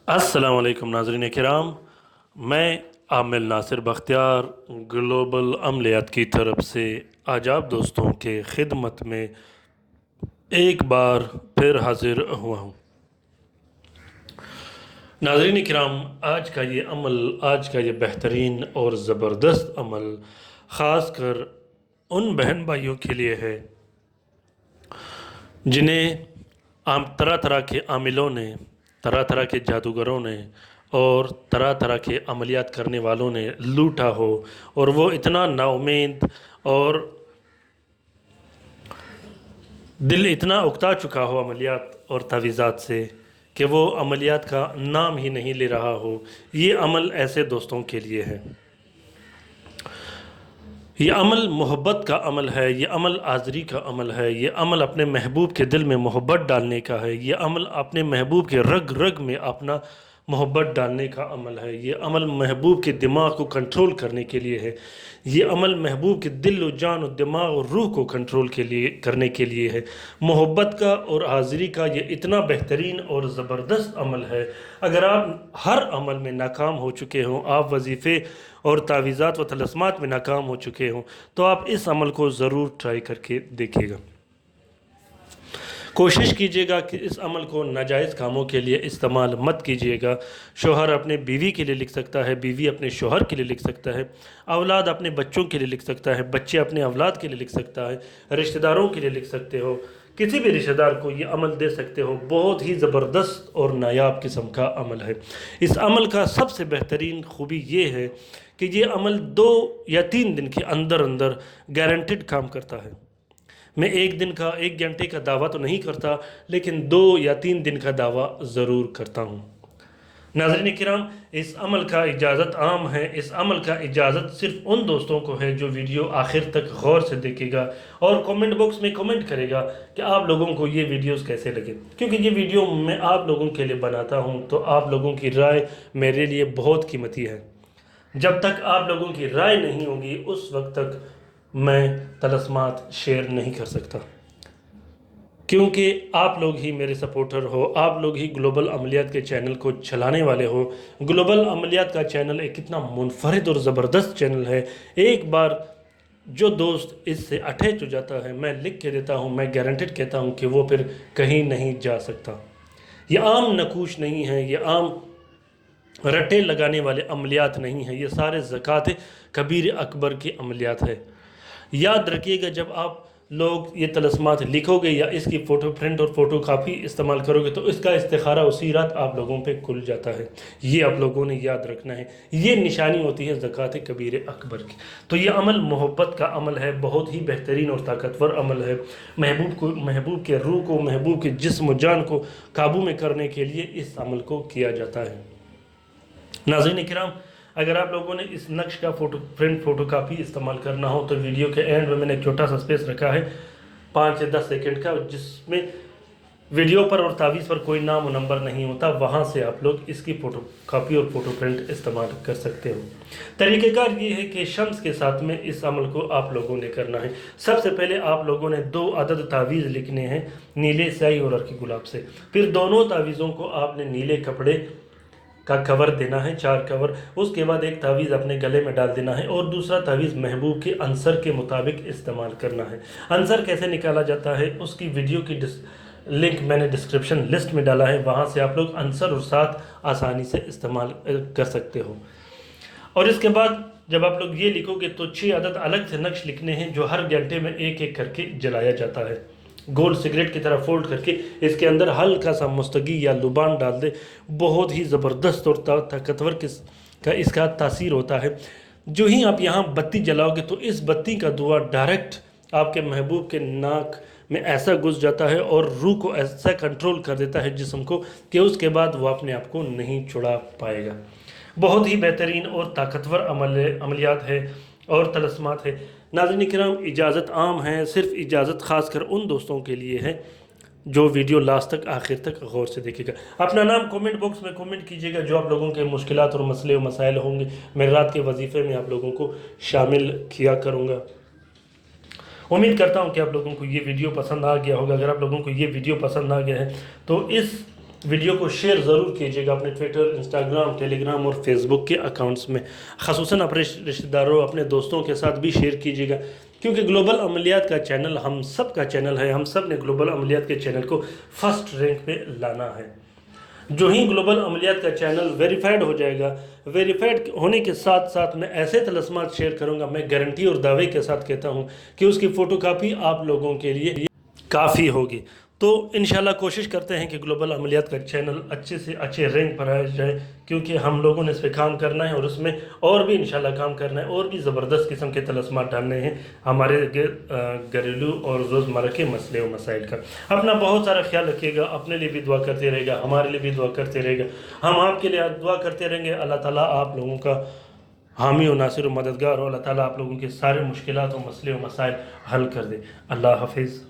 अस्सलाम वालेकुम नाज़रीन किराम। मैं आमिल नासिर बख्तियार ग्लोबल अमलियात की तरफ से आज आप दोस्तों के खिदमत में एक बार फिर हाजिर हुआ हूँ। नाज़रीन किराम, आज का ये बेहतरीन और ज़बरदस्त अमल ख़ास कर उन बहन भाइयों के लिए है जिन्हें आम तरह तरह के आमिलों ने, तरह तरह के जादूगरों ने और तरह तरह के अमलियात करने वालों ने लूटा हो और वो इतना नाउम्मीद और दिल इतना उकता चुका हो अमलियात और तावीज़ात से कि वो अमलियात का नाम ही नहीं ले रहा हो। ये अमल ऐसे दोस्तों के लिए है। ये अमल मोहब्बत का अमल है, ये अमल आज़री का अमल है, ये अमल अपने महबूब के दिल में मोहब्बत डालने का है, ये अमल अपने महबूब के रग रग में अपना मोहब्बत डालने का अमल है, ये अमल महबूब के दिमाग को कंट्रोल करने के लिए है, ये अमल महबूब के दिल और जान और दिमाग और रूह को कंट्रोल करने के लिए है। मोहब्बत का और हाज़री का ये इतना बेहतरीन और ज़बरदस्त अमल है। अगर आप हर अमल में नाकाम हो चुके हों, आप वजीफ़े और तावीज़ात व तलस्मात में नाकाम हो चुके हों, तो आप इस अमल को ज़रूर ट्राई करके देखिएगा। कोशिश कीजिएगा कि इस अमल को नाजायज़ कामों के लिए इस्तेमाल मत कीजिएगा। शोहर अपने बीवी के लिए लिख सकता है, बीवी अपने शोहर के लिए लिख सकता है, औलाद अपने बच्चों के लिए लिख सकता है, बच्चे अपने औलाद के लिए लिख सकता है, रिश्तेदारों के लिए लिख सकते हो, किसी भी रिश्तेदार को ये अमल दे सकते हो। बहुत ही ज़बरदस्त और नायाब किस्म का अमल है। इस अमल का सबसे बेहतरीन खूबी ये है कि ये अमल 2 या 3 दिन के अंदर अंदर गारंटेड काम करता है। मैं एक घंटे का दावा तो नहीं करता, लेकिन 2 या 3 दिन का दावा ज़रूर करता हूँ। नाज़रीन किराम, इस अमल का इजाज़त आम है। इस अमल का इजाज़त सिर्फ उन दोस्तों को है जो वीडियो आखिर तक गौर से देखेगा और कमेंट बॉक्स में कमेंट करेगा कि आप लोगों को ये वीडियोस कैसे लगे। क्योंकि ये वीडियो मैं आप लोगों के लिए बनाता हूँ, तो आप लोगों की राय मेरे लिए बहुत कीमती है। जब तक आप लोगों की राय नहीं होगी, उस वक्त तक मैं तलस्मात शेयर नहीं कर सकता, क्योंकि आप लोग ही मेरे सपोर्टर हो, आप लोग ही ग्लोबल अमलियात के चैनल को चलाने वाले हो। ग्लोबल अमलियात का चैनल एक कितना मुनफरिद और ज़बरदस्त चैनल है। एक बार जो दोस्त इससे अटैच हो जाता है, मैं लिख के देता हूँ, मैं गारंटेड कहता हूँ कि वो फिर कहीं नहीं जा सकता। ये आम नकूश नहीं है, ये आम रटे लगाने वाले अमलियात नहीं है, ये सारे ज़कात कबीर अकबर के अमलियात है। याद रखिएगा, जब आप लोग ये तलस्मात लिखोगे या इसकी फ़ोटो प्रिंट और फ़ोटो कापी इस्तेमाल करोगे, तो इसका इस्तिखारा उसी रात आप लोगों पे खुल जाता है। ये आप लोगों ने याद रखना है। ये निशानी होती है ज़कात कबीर अकबर की। तो ये अमल मोहब्बत का अमल है, बहुत ही बेहतरीन और ताकतवर अमल है। महबूब के रूह को, महबूब के जिस्म जान को काबू में करने के लिए इस अमल को किया जाता है। नाज़रीन किराम, अगर आप लोगों ने इस नक्श का प्रिंट फ़ोटो कापी इस्तेमाल करना हो, तो वीडियो के एंड में मैंने एक छोटा सा स्पेस रखा है 5 से 10 सेकंड का, जिसमें वीडियो पर और तावीज़ पर कोई नाम और नंबर नहीं होता। वहाँ से आप लोग इसकी फ़ोटो कापी और फ़ोटो प्रिंट इस्तेमाल कर सकते हो। तरीक़ेकार ये है कि शम्स के साथ में इस अमल को आप लोगों ने करना है। सबसे पहले आप लोगों ने 2 अदद तावीज़ लिखने हैं नीले स्याही और अर्की गुलाब से। फिर दोनों तावीज़ों को आपने नीले कपड़े का कवर देना है, 4 कवर। उसके बाद एक तावीज़ अपने गले में डाल देना है और दूसरा तावीज़ महबूब के अंसर के मुताबिक इस्तेमाल करना है। अंसर कैसे निकाला जाता है, उसकी वीडियो की लिंक मैंने डिस्क्रिप्शन लिस्ट में डाला है। वहाँ से आप लोग अंसर और साथ आसानी से इस्तेमाल कर सकते हो। और इसके बाद जब आप लोग ये लिखोगे, तो 6 अदद अलग से नक्श लिखने हैं जो हर घंटे में एक एक करके जलाया जाता है। गोल सिगरेट की तरह फोल्ड करके इसके अंदर हल्का सा मुस्तगी या लुबान डाल दे। बहुत ही ज़बरदस्त और ताकतवर का इसका तासीर होता है। जो ही आप यहाँ बत्ती जलाओगे, तो इस बत्ती का धुआं डायरेक्ट आपके महबूब के नाक में ऐसा घुस जाता है और रूह को ऐसा कंट्रोल कर देता है जिस्म को, कि उसके बाद वो अपने आप को नहीं छुड़ा पाएगा। बहुत ही बेहतरीन और ताकतवर अमलियात है और तलस्मात है। नाज़रीन किराम, इजाज़त आम है, सिर्फ इजाज़त ख़ास कर उन दोस्तों के लिए है जो वीडियो लास्ट तक आखिर तक गौर से देखेगा। अपना नाम कमेंट बॉक्स में कमेंट कीजिएगा। जो आप लोगों के मुश्किलात और मसले और मसाइल होंगे, मैं रात के वजीफ़े में आप लोगों को शामिल किया करूँगा। उम्मीद करता हूँ कि आप लोगों को ये वीडियो पसंद आ गया होगा। अगर आप लोगों को ये वीडियो पसंद आ गया है, तो इस ویڈیو کو شیئر ضرور کیجیے گا اپنے ٹویٹر، انسٹاگرام، ٹیلی گرام اور فیس بک کے اکاؤنٹس میں، خصوصاً اپنے رشتہ داروں، اپنے دوستوں کے ساتھ بھی شیئر کیجیے گا، کیونکہ گلوبل عملیات کا چینل ہم سب کا چینل ہے، ہم سب نے گلوبل عملیات کے چینل کو فرسٹ رینک پہ لانا ہے۔ جو ہی گلوبل عملیات کا چینل ویریفائڈ ہو جائے گا، ویریفائڈ ہونے کے ساتھ ساتھ میں ایسے طلسمات شیئر کروں گا، میں گارنٹی اور دعوے کے ساتھ کہتا ہوں کہ اس کی فوٹو کاپی آپ لوگوں کے لیے کافی ہوگی۔ تو انشاءاللہ کوشش کرتے ہیں کہ گلوبل عملیات کا چینل اچھے سے اچھے رینک پر آ جائے، کیونکہ ہم لوگوں نے اس پہ کام کرنا ہے اور اس میں اور بھی انشاءاللہ کام کرنا ہے، اور بھی زبردست قسم کے طلسمات ڈالنے ہیں ہمارے گھریلو اور روزمرہ کے مسئلے و مسائل کا۔ اپنا بہت سارا خیال رکھیے گا، اپنے لیے بھی دعا کرتے رہے گا، ہمارے لیے بھی دعا کرتے رہے گا، ہم آپ کے لیے دعا کرتے رہیں گے۔ اللہ تعالیٰ آپ لوگوں کا حامی و ناصر و مددگار ہو، اللہ تعالیٰ آپ لوگوں کے سارے مشکلات و مسئلے و مسائل حل کر دے۔ اللہ حافظ۔